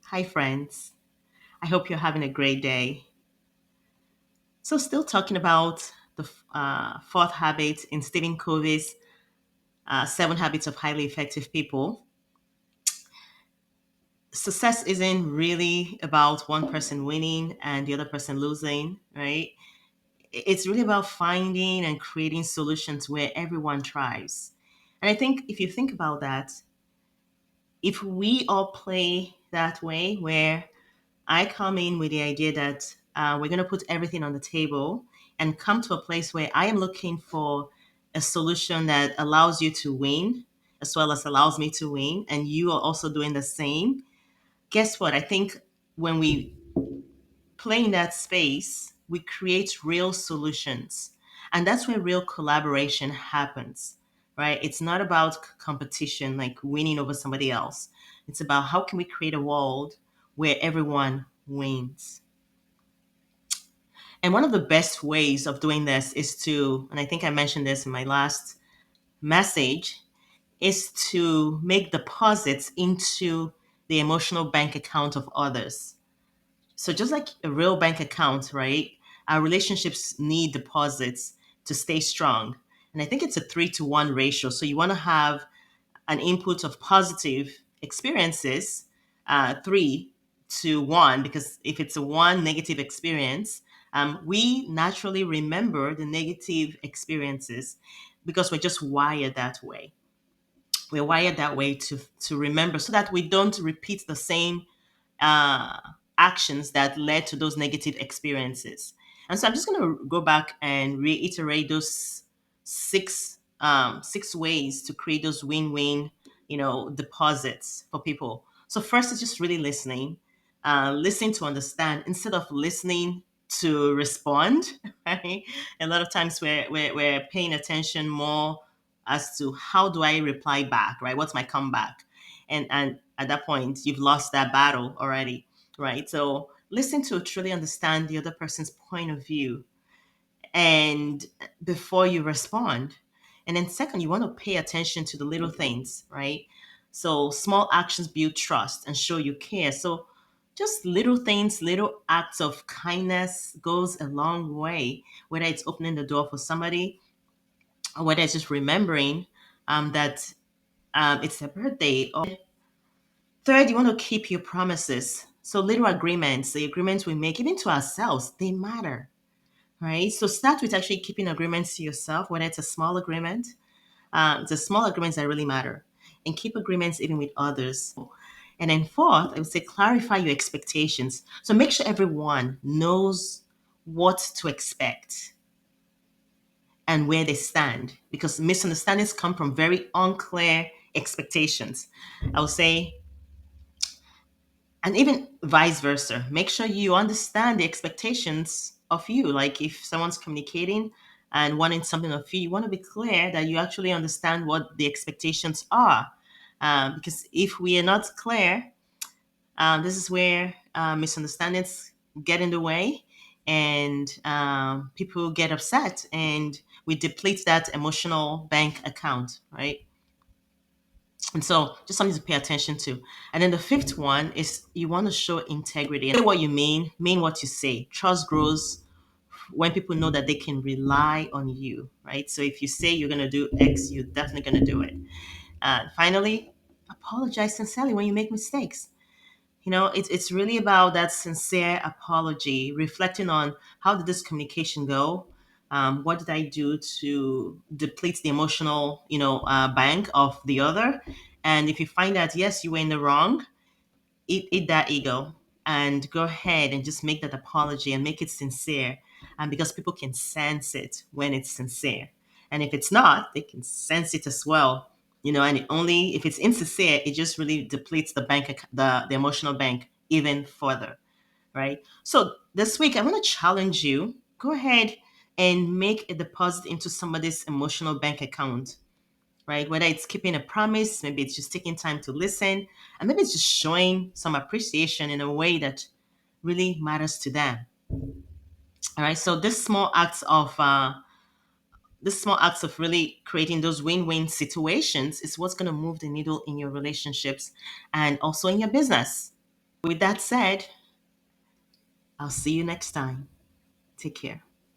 Hi, friends. I hope you're having a great day. So, still talking about the fourth habit in Stephen Covey's Seven Habits of Highly Effective People. Success isn't really about one person winning and the other person losing, right? It's really about finding and creating solutions where everyone thrives. And I think if you think about that, if we all play that way, where I come in with the idea that we're going to put everything on the table and come to a place where I am looking for a solution that allows you to win as well as allows me to win, and you are also doing the same. Guess what? I think when we play in that space, we create real solutions. And that's where real collaboration happens, right? It's not about competition, like winning over somebody else. It's about how can we create a world where everyone wins. And one of the best ways of doing this is to, and I think I mentioned this in my last message, is to make deposits into the emotional bank account of others. So just like a real bank account, right? Our relationships need deposits to stay strong. And I think it's a 3-to-1 ratio. So you want to have an input of positive experiences, 3 to 1, because if it's a one negative experience, we naturally remember the negative experiences because we're just wired that way. We're wired that way to remember so that we don't repeat the same uh, actions that led to those negative experiences. And so I'm just going to go back and reiterate those six ways to create those win-win, deposits for people. So first is just really listening, listening to understand instead of listening to respond. Right? A lot of times we're paying attention more as to how do I reply back, right? What's my comeback? And at that point you've lost that battle already, right? So listen to truly understand the other person's point of view and before you respond. And then second, you want to pay attention to the little things, right? So small actions build trust and show you care. So just little things, little acts of kindness goes a long way, whether it's opening the door for somebody or whether it's just remembering that it's their birthday. Or third, you want to keep your promises. So little agreements, the agreements we make, even to ourselves, they matter, right? So start with actually keeping agreements to yourself, whether it's a small agreement. The small agreements that really matter, and keep agreements even with others. And then fourth, I would say clarify your expectations. So make sure everyone knows what to expect and where they stand, because misunderstandings come from very unclear expectations. I would say, and even vice versa, make sure you understand the expectations of you. Like if someone's communicating and wanting something of you, you want to be clear that you actually understand what the expectations are. Because if we are not clear, this is where misunderstandings get in the way, and people get upset, and we deplete that emotional bank account, right? And so just something to pay attention to. And then the fifth one is you want to show integrity. Say what you mean what you say. Trust grows when people know that they can rely on you, right? So if you say you're going to do X, you're definitely going to do it. Finally, apologize sincerely when you make mistakes. It's really about that sincere apology, reflecting on how did this communication go. What did I do to deplete the emotional, bank of the other? And if you find that yes, you were in the wrong, eat that ego and go ahead and just make that apology and make it sincere. And because people can sense it when it's sincere, and if it's not, they can sense it as well. And only if it's insincere, it just really depletes the the emotional bank even further, right? So this week I want to challenge you, go ahead and make a deposit into somebody's emotional bank account, right? Whether it's keeping a promise, maybe it's just taking time to listen, and maybe it's just showing some appreciation in a way that really matters to them. All right. So this small acts of really creating those win-win situations is what's going to move the needle in your relationships and also in your business. With that said, I'll see you next time. Take care.